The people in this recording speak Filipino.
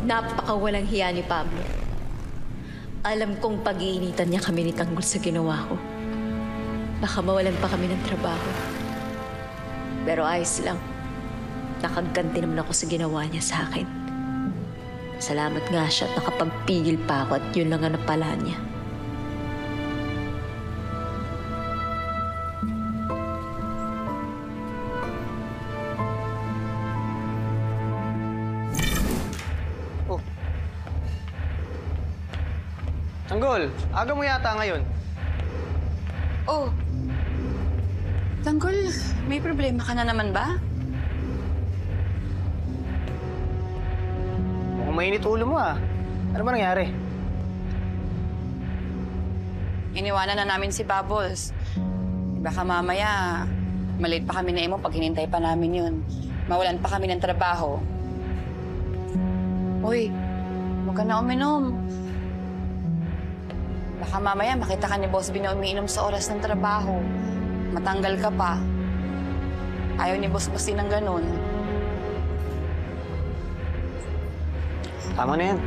Napakawalang hiya ni Pablo. Alam kong pag-iinitan niya kami ni Tanggol sa ginawa ko. Baka mawalan pa kami ng trabaho. Pero ayos lang. Nakaganti naman ako sa ginawa niya sa akin. Salamat nga siya at nakapagpigil pa ako at yun lang ang napala niya. Oh. Tanggol, aga mo yata ngayon. Oh. Tanggol, may problema ka na naman ba? Mukhang mainit ulo mo ah. Ano ba nangyari? Iniwanan na namin si Bubbles. Baka mamaya, malate pa kami na Emo pag hinintay pa namin yun. Mawalan pa kami ng trabaho. Uy, huwag ka na uminom. Baka mamaya makita ka ni Boss B na umiinom sa oras ng trabaho. Matanggal ka pa. Ayaw ni Boss Boss din ng ganun. Tama na yan.